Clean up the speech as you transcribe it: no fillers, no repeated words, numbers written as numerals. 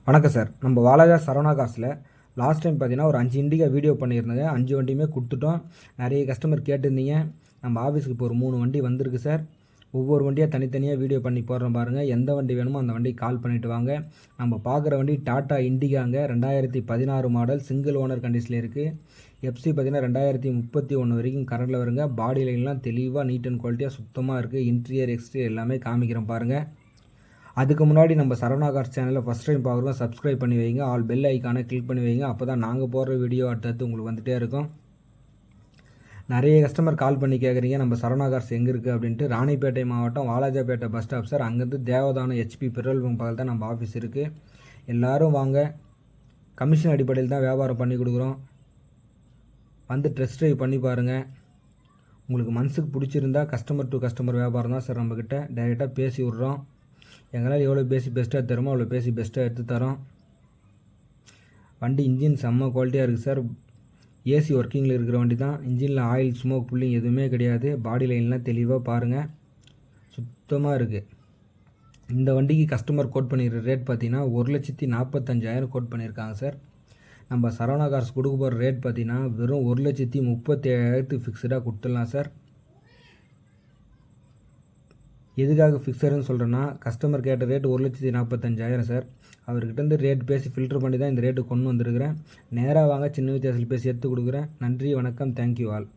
வணக்கம் சார். நம்ம வாலாஜா சரவணா காசில் லாஸ்ட் டைம் பார்த்தீங்கன்னா ஒரு 5 இண்டிகா வீடியோ பண்ணியிருந்தேங்க. 5 வண்டியுமே கொடுத்துட்டோம். நிறைய கஸ்டமர் கேட்டிருந்தீங்க. நம்ம ஆஃபீஸுக்கு இப்போ ஒரு 3 வண்டி வந்திருக்கு சார். ஒவ்வொரு வண்டியாக தனித்தனியாக வீடியோ பண்ணி போடுறோம் பாருங்கள். எந்த வண்டி வேணுமோ அந்த வண்டிக்கு கால் பண்ணிவிட்டு வாங்க. நம்ம பார்க்குற வண்டி டாட்டா இண்டிகாங்க. 2016 மாடல் சிங்கிள் ஓனர் கண்டிஷனில் இருக்குது. எஃப்சி பார்த்தீங்கன்னா 2031 வரைக்கும் கரண்டில் வருங்க. பாடி லைன்லாம் தெளிவாக நீட் அண்ட் குவாலிட்டியாக சுத்தமாக இருக்குது. இன்டீரியர் எக்ஸ்டீரியர் எல்லாமே காமிக்கிறோம் பாருங்கள். அதுக்கு முன்னாடி நம்ம சரவணா கார்ஸ் சேனலில் ஃபஸ்ட் டைம் பார்க்குறோம், சப்ஸ்கிரைப் பண்ணி வைங்க. ஆல் பெல் ஐக்கானை கிளிக் பண்ணி வைங்க. அப்போ தான் நாங்கள் போடுற வீடியோ அடுத்தடுத்து உங்களுக்கு வந்துகிட்டே இருக்கும். நிறைய கஸ்டமர் கால் பண்ணி கேட்குறீங்க நம்ம சரவணா கார்ஸ் எங்கே இருக்குது அப்படின்ட்டு. ராணிப்பேட்டை மாவட்டம் வாலாஜாப்பேட்டை பஸ் ஸ்டாப் சார். அங்கேருந்து தேவதானம் ஹெச்பி பெட்ரோல் பங்க் பக்கத்தில் தான் நம்ம ஆஃபீஸ் இருக்குது. எல்லோரும் வாங்க. கமிஷன் அடிப்படையில் தான் வியாபாரம் பண்ணி கொடுக்குறோம். வந்து டெஸ்ட் ட்ரைவ் பண்ணி பாருங்கள். உங்களுக்கு மனசுக்கு பிடிச்சிருந்தா கஸ்டமர் டு கஸ்டமர் வியாபாரம் தான் சார். நம்மக்கிட்ட டைரெக்டாக பேசி விட்றோம். எங்களால் எவ்வளோ பேசி பெஸ்ட்டாக தருமோ அவ்வளோ பேசி பெஸ்ட்டாக எடுத்து தரோம். வண்டி இன்ஜின் செம்ம குவாலிட்டியாக இருக்குது சார். ஏசி ஒர்க்கிங்கில் இருக்கிற வண்டி தான். இன்ஜினில் ஆயில் ஸ்மோக் புல்லிங் எதுவுமே கிடையாது. பாடி லைன்லாம் தெளிவாக பாருங்கள், சுத்தமாக இருக்குது. இந்த வண்டிக்கு கஸ்டமர் கோட் பண்ணிடுற ரேட் பார்த்தீங்கன்னா 1,45,000 கோட் பண்ணியிருக்காங்க சார். நம்ம சரவணா கார்ஸ் கொடுக்க போகிற ரேட் பார்த்தீங்கன்னா வெறும் 1,37,000 ஃபிக்ஸ்டாக கொடுத்துடலாம் சார். எதுக்காக ஃபிக்ஸர்னு சொல்கிறேன்னா, கஸ்டமர் கேட்ட ரேட் 1,45,000 சார். அவர்கிட்டருந்து ரேட் பேசி ஃபில்டர் பண்ணி தான் இந்த ரேட்டு கொண்டு வந்திருக்கிறேன். நேராக வாங்க, சின்ன வித்தியாசத்தில் பேசி எடுத்து கொடுக்குறேன். நன்றி, வணக்கம், தேங்க்யூ ஆல்.